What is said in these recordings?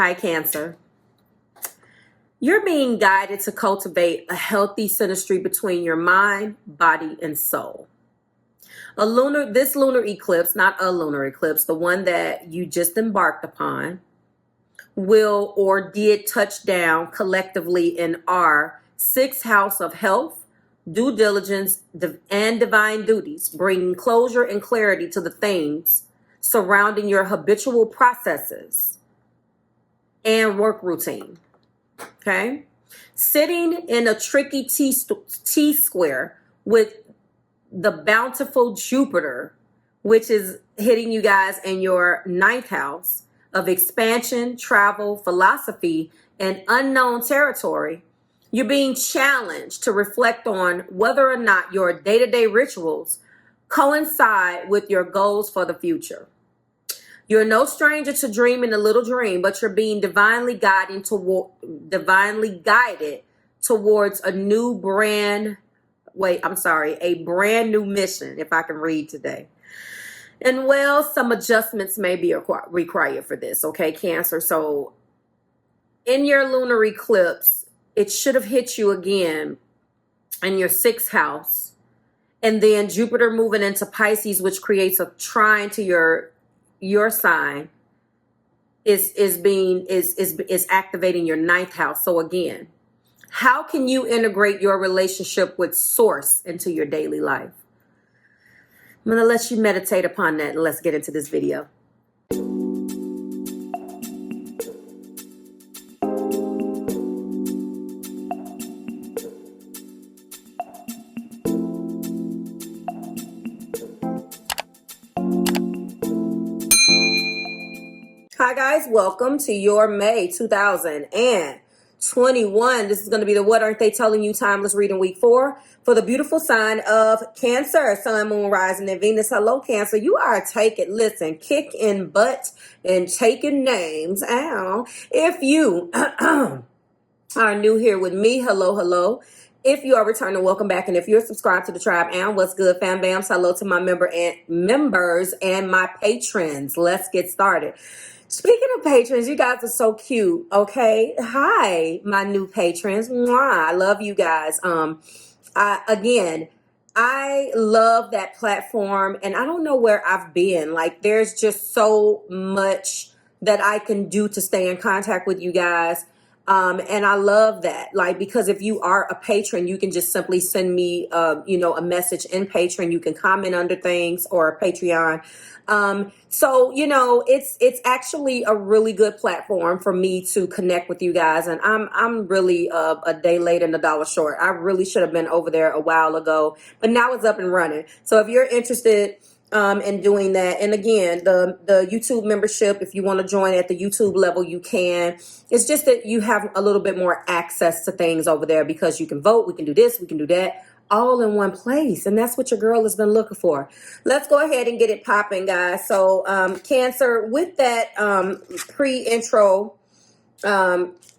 Hi, Cancer. You're being guided to cultivate a healthy synastry between your mind, body, and soul. This lunar eclipse, not a lunar eclipse, the one that you just embarked upon, will or did touch down collectively in our sixth house of health, due diligence, and divine duties, bringing closure and clarity to the themes surrounding your habitual processes and work routine. Okay? Sitting in a tricky T-square with the bountiful Jupiter, which is hitting you guys in your ninth house of expansion, travel, philosophy, and unknown territory, you're being challenged to reflect on whether or not your day-to-day rituals coincide with your goals for the future. You're no stranger to dreaming a little dream, but you're being divinely guided towards a brand new mission, if I can read today. And well, some adjustments may be required for this, okay, Cancer? So in your lunar eclipse, it should have hit you again in your sixth house. And then Jupiter moving into Pisces, which creates a trine to your sign, is activating your ninth house. So again, how can you integrate your relationship with Source into your daily life? I'm going to let you meditate upon that, and let's get into this video. Hi guys, welcome to your May 2021. This is going to be the What Aren't They Telling You Timeless Reading Week 4 for the beautiful sign of Cancer, Sun, Moon, Rising, and Venus. Hello, Cancer. You are kicking butt and taking names. Ow. If you are new here with me, hello. If you are returning, welcome back. And if you're subscribed to the tribe, and what's good, fam bams, hello to my members and my patrons. Let's get started. Speaking of patrons, you guys are so cute, okay? Hi, my new patrons. Mwah, I love you guys. I love that platform, and I don't know where I've been. Like, there's just so much that I can do to stay in contact with you guys. And I love that, like, because if you are a patron, you can just simply send me, a message in Patreon. You can comment under things, or Patreon. So, it's actually a really good platform for me to connect with you guys. And I'm really a day late and a dollar short. I really should have been over there a while ago, but now it's up and running. So if you're interested in doing that, and again, the YouTube membership, if you want to join at the YouTube level, you can. It's just that you have a little bit more access to things over there because you can vote, we can do this, we can do that, all in one place. And that's what your girl has been looking for. Let's go ahead and get it popping, guys. So Cancer, with that pre-intro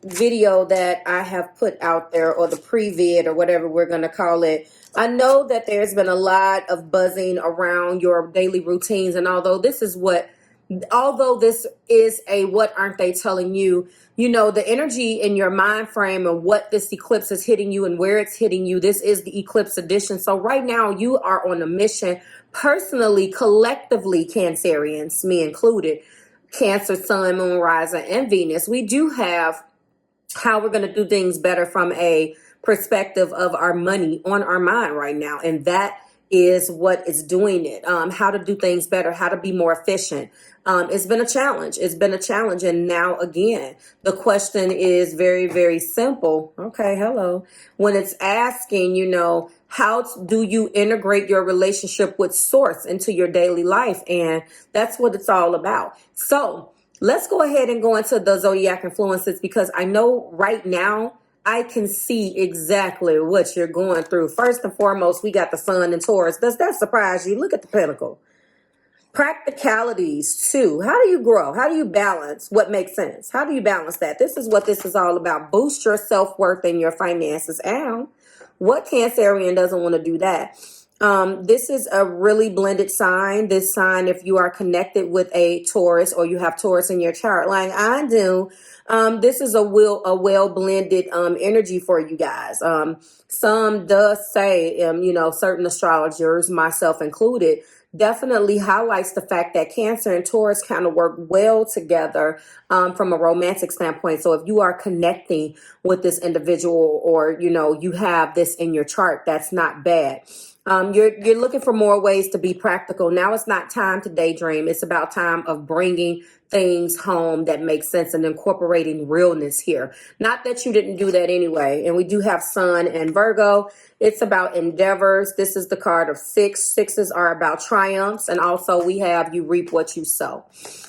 video that I have put out there, or the pre-vid, or whatever we're going to call it, I know that there's been a lot of buzzing around your daily routines. And although this is a what aren't they telling you, the energy in your mind frame and what this eclipse is hitting you and where it's hitting you, this is the Eclipse Edition. So right now you are on a mission, personally, collectively, Cancerians, me included, Cancer, Sun, Moon, Rising, and Venus. We do have how we're going to do things better from a perspective of our money on our mind right now. And that is what is doing it. How to do things better, how to be more efficient. It's been a challenge. And now again, the question is very, very simple. Okay. Hello. When it's asking, how do you integrate your relationship with Source into your daily life? And that's what it's all about. So let's go ahead and go into the zodiac influences, because I know right now I can see exactly what you're going through. First and foremost, we got the Sun and Taurus. Does that surprise you? Look at the Pentacle. Practicalities too. How do you grow? How do you balance what makes sense? How do you balance that? This is what this is all about. Boost your self-worth and your finances. Ow. What Cancerian doesn't want to do that? This is a really blended sign. This sign, if you are connected with a Taurus or you have Taurus in your chart, like I do, this is a well blended energy for you guys. Some does say, certain astrologers, myself included, definitely highlights the fact that Cancer and Taurus kind of work well together from a romantic standpoint. So if you are connecting with this individual, or you have this in your chart, that's not bad. You're looking for more ways to be practical. Now it's not time to daydream. It's about time of bringing things home that make sense and incorporating realness here. Not that you didn't do that anyway. And we do have Sun and Virgo. It's about endeavors. This is the card of 6. 6s are about triumphs. And also we have you reap what you sow.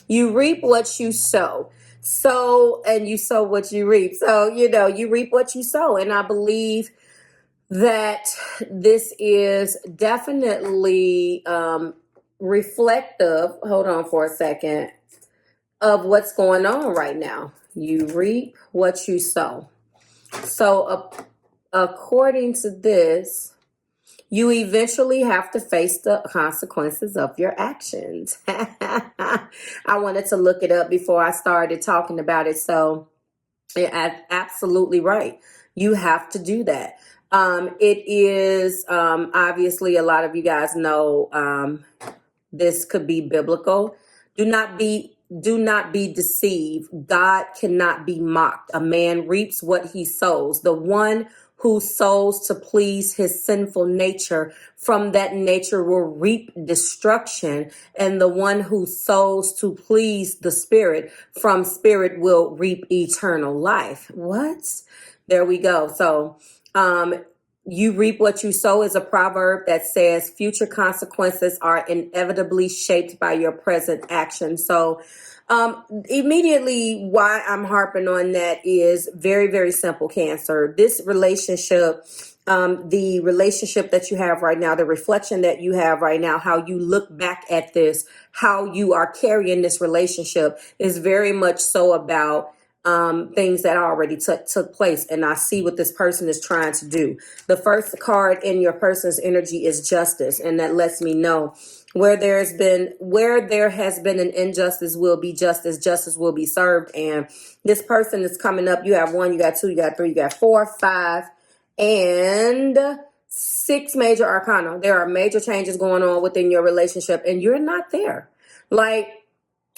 You reap what you sow. And you sow what you reap. So, you reap what you sow. And I believe that this is definitely reflective, hold on for a second, of what's going on right now. You reap what you sow. So according to this, you eventually have to face the consequences of your actions. I wanted to look it up before I started talking about it. So you're absolutely right. You have to do that. It is obviously, a lot of you guys know this could be biblical. Do not be deceived. God cannot be mocked. A man reaps what he sows. The one who sows to please his sinful nature, from that nature will reap destruction. And the one who sows to please the Spirit, from Spirit will reap eternal life. What? There we go. So, you reap what you sow is a proverb that says future consequences are inevitably shaped by your present action. So, immediately why I'm harping on that is very, very simple, Cancer. This relationship, the relationship that you have right now, the reflection that you have right now, how you look back at this, how you are carrying this relationship is very much so about things that already took place. And I see what this person is trying to do. The first card in your person's energy is justice. And that lets me know where there has been an injustice will be justice. Justice will be served. And this person is coming up. You have 1, you got 2, you got 3, you got 4, 5, and 6 major arcana. There are major changes going on within your relationship, and you're not there. Like,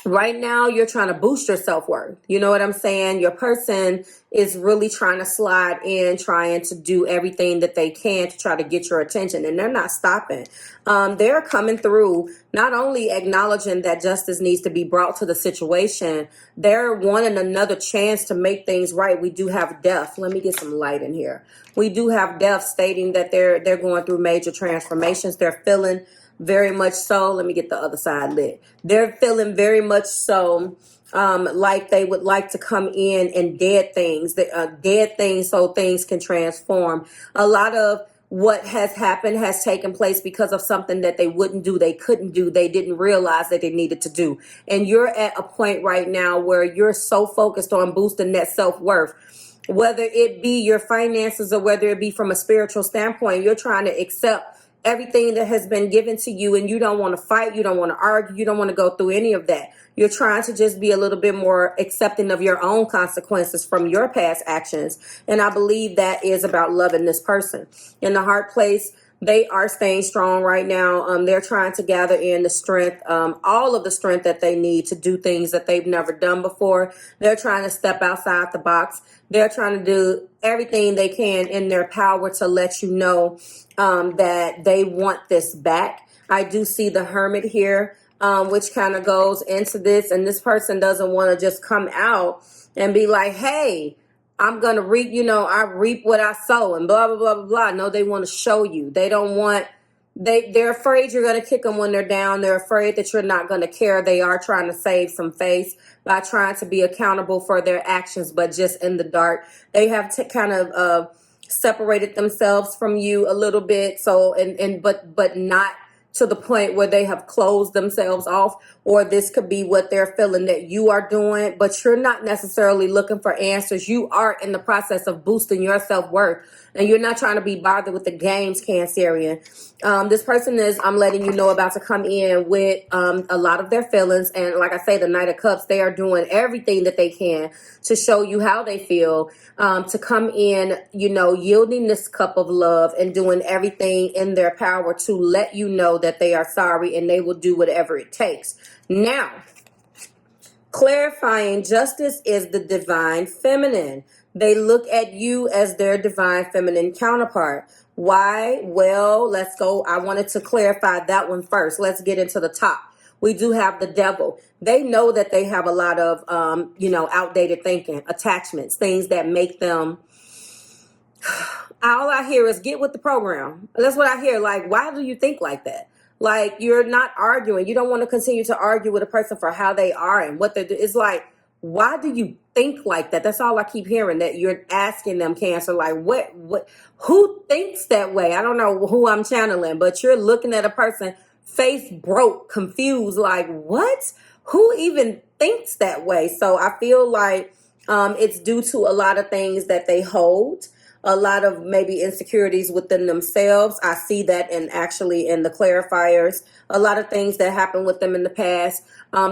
right now, you're trying to boost your self-worth. You know what I'm saying? Your person is really trying to slide in, trying to do everything that they can to try to get your attention, and they're not stopping. They're coming through, not only acknowledging that justice needs to be brought to the situation, they're wanting another chance to make things right. We do have death. Let me get some light in here. We do have death stating that they're going through major transformations. They're feeling very much so. Let me get the other side lit. They're feeling very much so like they would like to come in and dead things, so things can transform. A lot of what has happened has taken place because of something that they wouldn't do, they couldn't do, they didn't realize that they needed to do. And you're at a point right now where you're so focused on boosting that self-worth, whether it be your finances or whether it be from a spiritual standpoint. You're trying to accept everything that has been given to you, and you don't want to fight, you don't want to argue, you don't want to go through any of that. You're trying to just be a little bit more accepting of your own consequences from your past actions. And I believe that is about loving this person. In the heart place, they are staying strong right now. They're trying to gather in the strength, all of the strength that they need to do things that they've never done before. They're trying to step outside the box. They're trying to do everything they can in their power to let you know that they want this back. I do see the Hermit here, which kind of goes into this. And this person doesn't want to just come out and be like, hey, I'm going to reap, I reap what I sow and blah, blah, blah, blah, blah. No, they want to show you. They don't want, they're afraid you're going to kick them when they're down. They're afraid that you're not going to care. They are trying to save some face by trying to be accountable for their actions, but just in the dark. They have to kind of separated themselves from you a little bit. So, but not to the point where they have closed themselves off, or this could be what they're feeling that you are doing, but you're not necessarily looking for answers. You are in the process of boosting your self-worth, and you're not trying to be bothered with the games, Cancerian. This person is, I'm letting you know, about to come in with a lot of their feelings. And like I say, the Knight of Cups, they are doing everything that they can to show you how they feel, to come in, you know, yielding this cup of love and doing everything in their power to let you know that they are sorry and they will do whatever it takes. Now, clarifying justice is the divine feminine. They look at you as their divine feminine counterpart. Why? Well, let's go. I wanted to clarify that one first. Let's get into the top. We do have the devil. They know that they have a lot of, you know, outdated thinking, attachments, things that make them, all I hear is get with the program. That's what I hear. Like, why do you think like that? Like, you're not arguing. You don't want to continue to argue with a person for how they are and what they're doing. It's like, why do you think like that? That's all I keep hearing, that you're asking them, Cancer, like, who thinks that way? I don't know who I'm channeling, but you're looking at a person, face broke, confused, like, what? Who even thinks that way? So I feel like it's due to a lot of things that they hold, a lot of maybe insecurities within themselves. I see that actually in the clarifiers, a lot of things that happened with them in the past.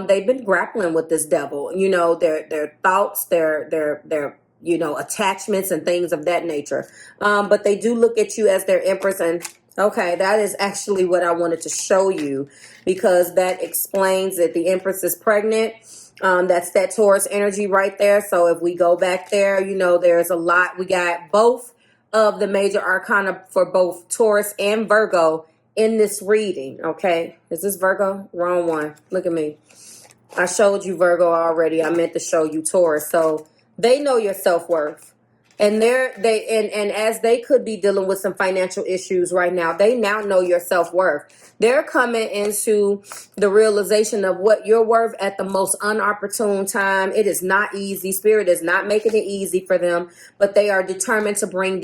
They've been grappling with this devil, you know, their thoughts, their you know, attachments and things of that nature. But they do look at you as their empress. And okay, that is actually what I wanted to show you, because that explains that the empress is pregnant. That's that Taurus energy right there. So if we go back there, you know, there's a lot. We got both of the major arcana for both Taurus and Virgo in this reading. Okay. Is this Virgo? Wrong one. Look at me. I showed you Virgo already. I meant to show you Taurus. So they know your self-worth. And and as they could be dealing with some financial issues right now, they now know your self-worth. They're coming into the realization of what you're worth at the most unopportune time. It is not easy. Spirit is not making it easy for them, but they are determined to bring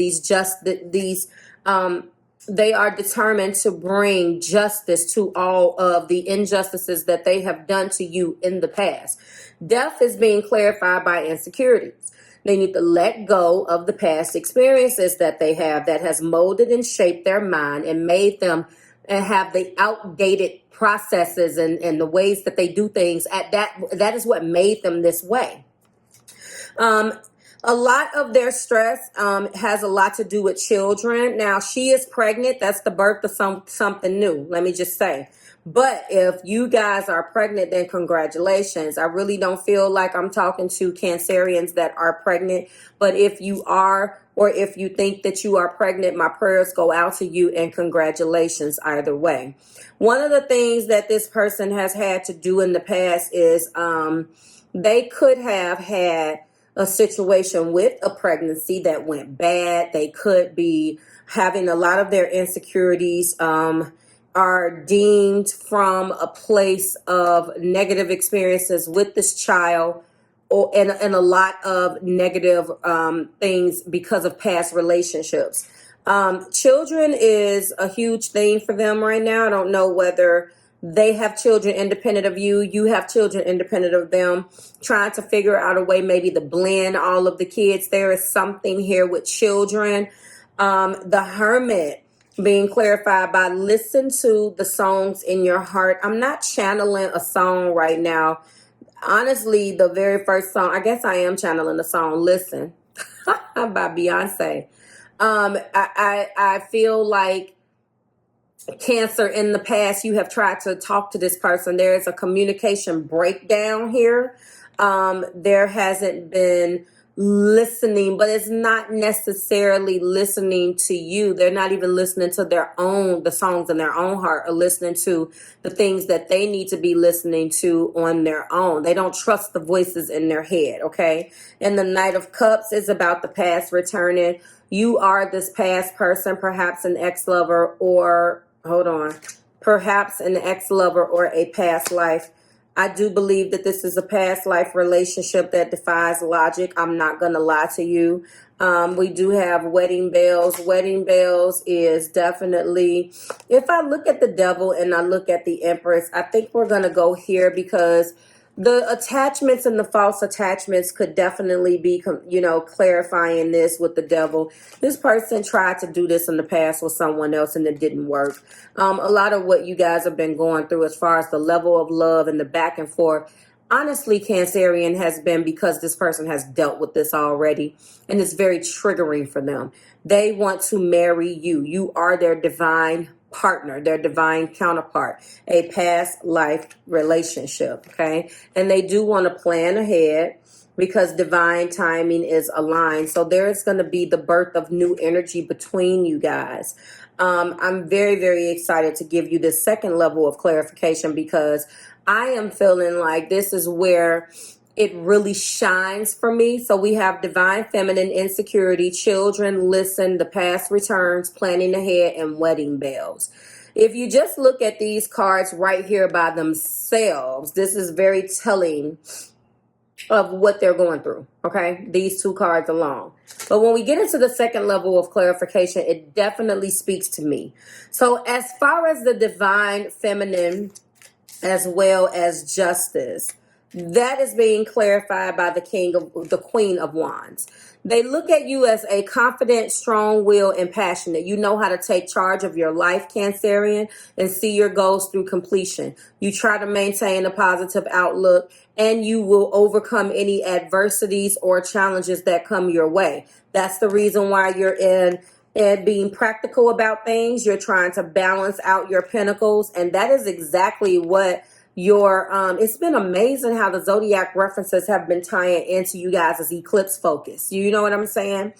they are determined to bring justice to all of the injustices that they have done to you in the past. Death is being clarified by insecurities. They need to let go of the past experiences that they have that has molded and shaped their mind and made them have the outdated processes and the ways that they do things. That is what made them this way. A lot of their stress has a lot to do with children. Now, she is pregnant. That's the birth of something new. Let me just say. But if you guys are pregnant, then congratulations. I really don't feel like I'm talking to Cancerians that are pregnant. But if you are, or if you think that you are pregnant, my prayers go out to you, and congratulations either way. One of the things that this person has had to do in the past is they could have had a situation with a pregnancy that went bad. They could be having a lot of their insecurities are deemed from a place of negative experiences with this child, and a lot of negative things because of past relationships. Children is a huge thing for them right now. I don't know whether they have children independent of you. You have children independent of them. Trying to figure out a way maybe to blend all of the kids. There is something here with children. The Hermit being clarified by listen to the songs in your heart. I'm not channeling a song right now. Honestly, the very first song, I guess I am channeling the song Listen by Beyonce. I feel like Cancer, in the past, you have tried to talk to this person. There is a communication breakdown here. There hasn't been listening, but it's not necessarily listening to you. They're not even listening to the songs in their own heart, or listening to the things that they need to be listening to on their own. They don't trust the voices in their head, okay? And the Knight of Cups is about the past returning. You are this past person, perhaps an ex-lover, or perhaps an ex-lover or a past life. I do believe that this is a past life relationship that defies logic. I'm not going to lie to you. We do have wedding bells. Wedding bells is definitely, if I look at the devil and I look at the Empress, I think we're going to go here because the attachments and the false attachments could definitely be, clarifying this with the devil. This person tried to do this in the past with someone else and it didn't work. A lot of what you guys have been going through as far as the level of love and the back and forth, honestly, Cancerian, has been because this person has dealt with this already and it's very triggering for them. They want to marry you. You are their divine partner, their divine counterpart, a past life relationship, okay? And they do want to plan ahead because divine timing is aligned. So there is going to be the birth of new energy between you guys. I'm very, very excited to give you this second level of clarification because I am feeling like this is where it really shines for me. So we have divine feminine, insecurity, children, listen, the past returns, planning ahead, and wedding bells. If you just look at these cards right here by themselves, this is very telling of what they're going through, okay? These two cards alone. But when we get into the second level of clarification, it definitely speaks to me. So as far as the divine feminine as well as justice, that is being clarified by the Queen of Wands. They look at you as a confident, strong-willed, and passionate. You know how to take charge of your life, Cancerian, and see your goals through completion. You try to maintain a positive outlook, and you will overcome any adversities or challenges that come your way. That's the reason why you're in and being practical about things. You're trying to balance out your pentacles, and that is exactly what it's been amazing how the Zodiac references have been tying into you guys as eclipse focus. You know what I'm saying?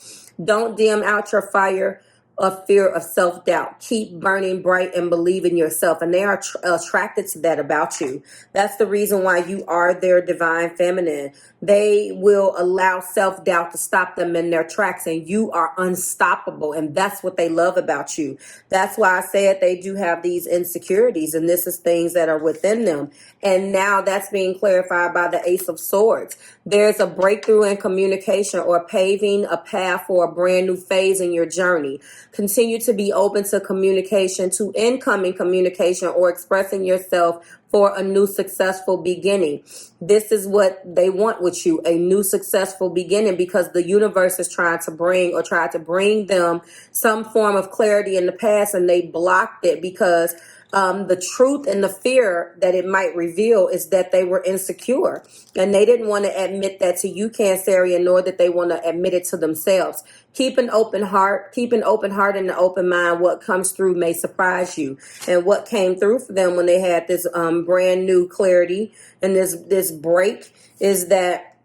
Don't dim out your fire of fear of self-doubt. Keep burning bright and believe in yourself. And they are attracted to that about you. That's the reason why you are their divine feminine. They will allow self-doubt to stop them in their tracks, and you are unstoppable. And that's what they love about you. That's why I said they do have these insecurities, and this is things that are within them. And now that's being clarified by the Ace of Swords. There's a breakthrough in communication or paving a path for a brand new phase in your journey. Continue to be open to communication, to incoming communication, or expressing yourself for a new successful beginning. This is what they want with you, a new successful beginning, because the universe is trying to bring them some form of clarity in the past, and they blocked it because the truth and the fear that it might reveal is that they were insecure, and they didn't want to admit that to you, Cancerian, nor that they want to admit it to themselves. Keep an open heart and an open mind. What comes through may surprise you. And what came through for them when they had this brand new clarity and this break is that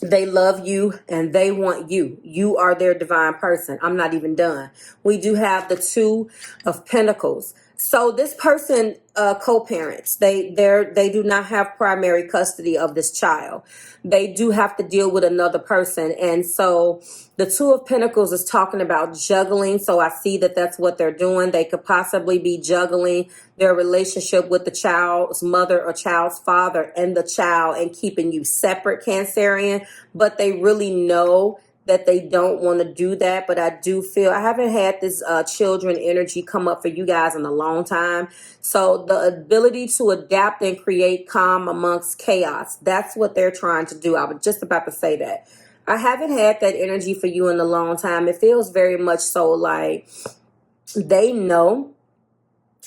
they love you and they want you. You are their divine person. I'm not even done. We do have the Two of Pentacles. So this person co-parents. They do not have primary custody of this child. They do have to deal with another person. And so the Two of Pentacles is talking about juggling. So I see that that's what they're doing. They could possibly be juggling their relationship with the child's mother or child's father and the child and keeping you separate, Cancerian. But they really know that they don't want to do that. But I do feel, I haven't had this children energy come up for you guys in a long time. So the ability to adapt and create calm amongst chaos, that's what they're trying to do. I was just about to say that. I haven't had that energy for you in a long time. It feels very much so like they know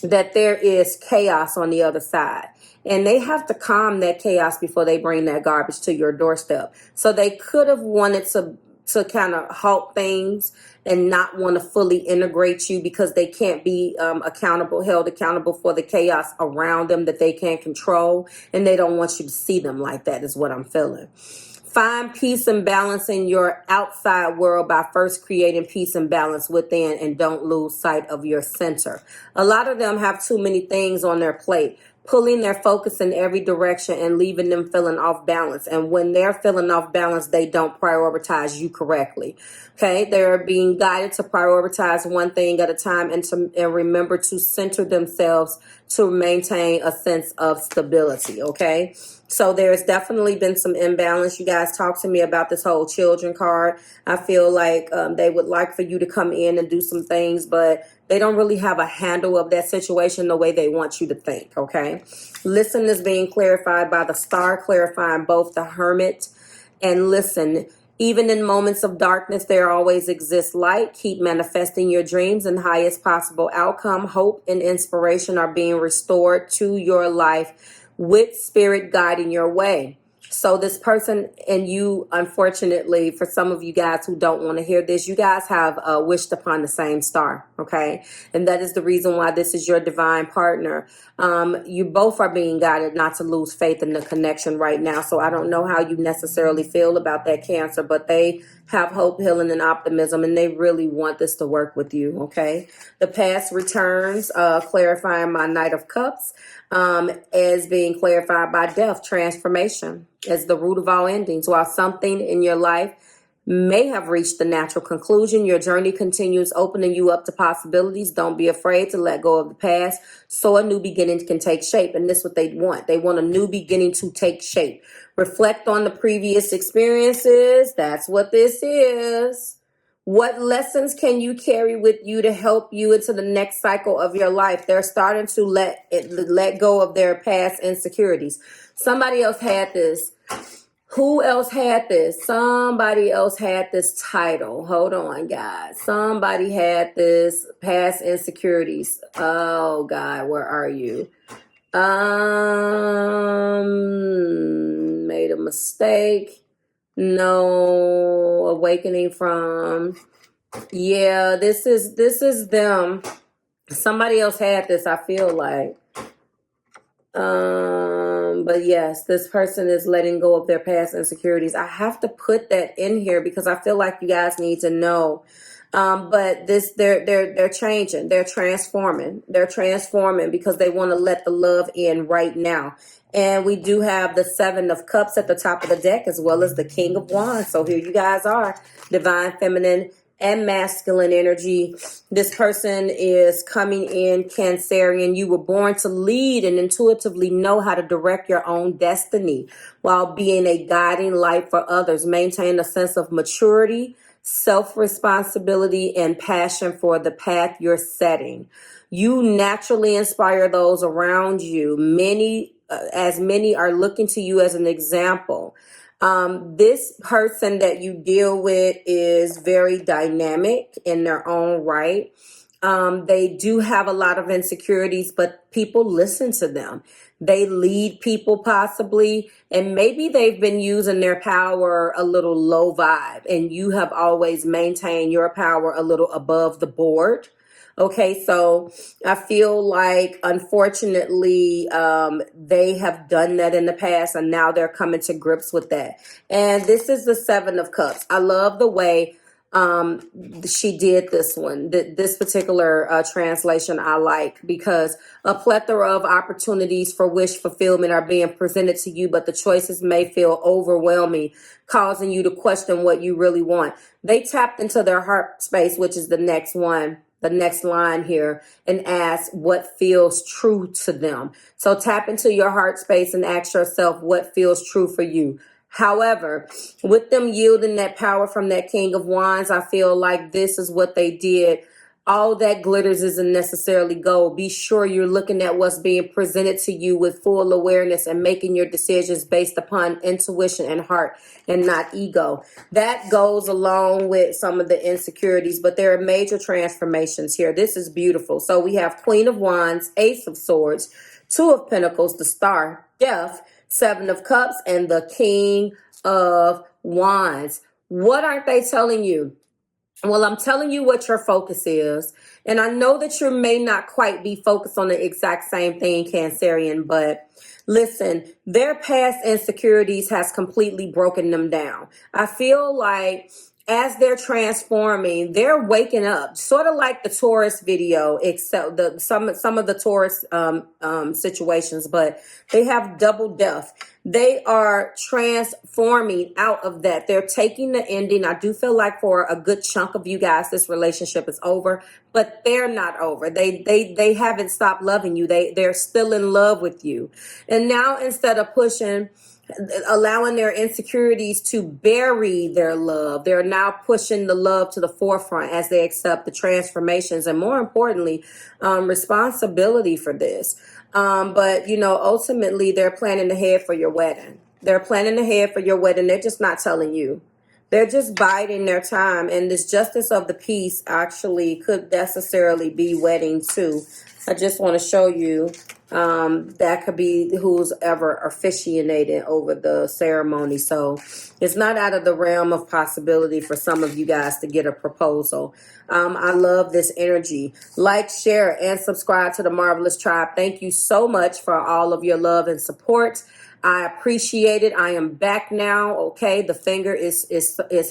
that there is chaos on the other side. And they have to calm that chaos before they bring that garbage to your doorstep. So they could have wanted to kind of halt things and not want to fully integrate you because they can't be held accountable for the chaos around them that they can't control. And they don't want you to see them like that is what I'm feeling. Find peace and balance in your outside world by first creating peace and balance within, and don't lose sight of your center. A lot of them have too many things on their plate, pulling their focus in every direction and leaving them feeling off balance. And when they're feeling off balance, they don't prioritize you correctly. Okay, they're being guided to prioritize one thing at a time and remember to center themselves to maintain a sense of stability, okay? So there's definitely been some imbalance. You guys talk to me about this whole children card. I feel like they would like for you to come in and do some things, but they don't really have a handle of that situation the way they want you to think, okay? Listen is being clarified by the star, clarifying both the Hermit and listen. Even in moments of darkness, there always exists light. Keep manifesting your dreams and highest possible outcome. Hope and inspiration are being restored to your life with spirit guiding your way. So this person and you, unfortunately, for some of you guys who don't want to hear this, you guys have wished upon the same star, okay? And that is the reason why this is your divine partner. You both are being guided not to lose faith in the connection right now. So I don't know how you necessarily feel about that, Cancer, but they have hope, healing, and optimism, and they really want this to work with you, okay? The past returns, clarifying my Knight of Cups, as being clarified by death, transformation, as the root of all endings. While something in your life may have reached the natural conclusion, your journey continues, opening you up to possibilities. Don't be afraid to let go of the past so a new beginning can take shape. And this is what they want. They want a new beginning to take shape. Reflect on the previous experiences. That's what this is. What lessons can you carry with you to help you into the next cycle of your life? They're starting to let go of their past insecurities. Somebody else had this. Who else had this? Somebody else had this title. Hold on, guys. Somebody had this past insecurities. Oh, God, where are you? Made a mistake. No, awakening from. Yeah, this is them. Somebody else had this, I feel like. But yes, this person is letting go of their past insecurities. I have to put that in here because I feel like you guys need to know. But they're changing, they're transforming because they want to let the love in right now. And we do have the Seven of Cups at the top of the deck, as well as the King of Wands. So here you guys are, divine feminine and masculine energy. This person is coming in Cancerian. You were born to lead and intuitively know how to direct your own destiny while being a guiding light for others. Maintain a sense of maturity, self-responsibility, and passion for the path you're setting. You naturally inspire those around you. Many are looking to you as an example. This person that you deal with is very dynamic in their own right. They do have a lot of insecurities, but people listen to them. They lead people possibly, and maybe they've been using their power a little low vibe, and you have always maintained your power a little above the board. Okay, so I feel like, unfortunately, they have done that in the past, and now they're coming to grips with that. And this is the Seven of Cups. I love the way she did this one. This particular translation I like, because a plethora of opportunities for wish fulfillment are being presented to you, but the choices may feel overwhelming, causing you to question what you really want. They tapped into their heart space, which is the next one. The next line here, and ask what feels true to them. So tap into your heart space and ask yourself what feels true for you. However, with them yielding that power from that King of Wands, I feel like this is what they did. All that glitters isn't necessarily gold. Be sure you're looking at what's being presented to you with full awareness and making your decisions based upon intuition and heart and not ego. That goes along with some of the insecurities, but there are major transformations here. This is beautiful. So we have Queen of Wands, Ace of Swords, Two of Pentacles, the Star, Death, Seven of Cups, and the King of Wands. What aren't they telling you? Well, I'm telling you what your focus is. And I know that you may not quite be focused on the exact same thing, Cancerian, but listen, their past insecurities has completely broken them down. I feel like as they're transforming, they're waking up, sort of like the Taurus video, except some of the Taurus situations, but they have double death. They are transforming out of that. They're taking the ending. I do feel like for a good chunk of you guys, this relationship is over, but they're not over. They haven't stopped loving you. They're still in love with you. And now, instead of allowing their insecurities to bury their love, they're now pushing the love to the forefront as they accept the transformations and, more importantly, responsibility for this. But ultimately they're planning ahead for your wedding. They're planning ahead for your wedding. They're just not telling you. They're just biding their time. And this justice of the peace actually could necessarily be wedding too. I just want to show you that could be who's ever officiated over the ceremony. So it's not out of the realm of possibility for some of you guys to get a proposal. I love this energy. Like, share, and subscribe to the Marvelous Tribe. Thank you so much for all of your love and support. I appreciate it. I am back now. Okay, the finger is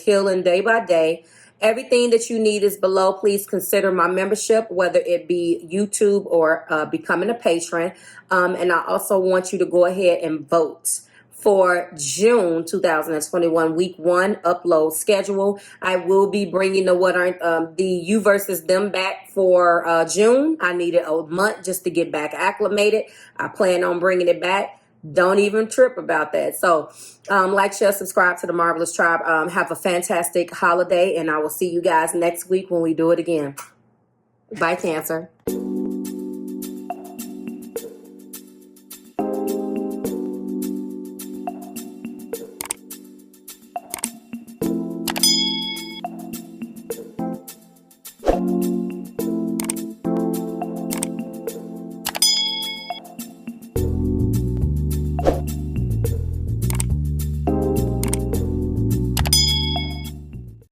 healing day by day. Everything that you need is below. Please consider my membership, whether it be YouTube or becoming a patron. And I also want you to go ahead and vote for June 2021 week 1 upload schedule. I will be bringing the you versus them back for June. I needed a month just to get back acclimated. I plan on bringing it back. Don't even trip about that. So like, share, subscribe to the Marvelous Tribe. Have a fantastic holiday, and I will see you guys next week when we do it again. Bye, Cancer.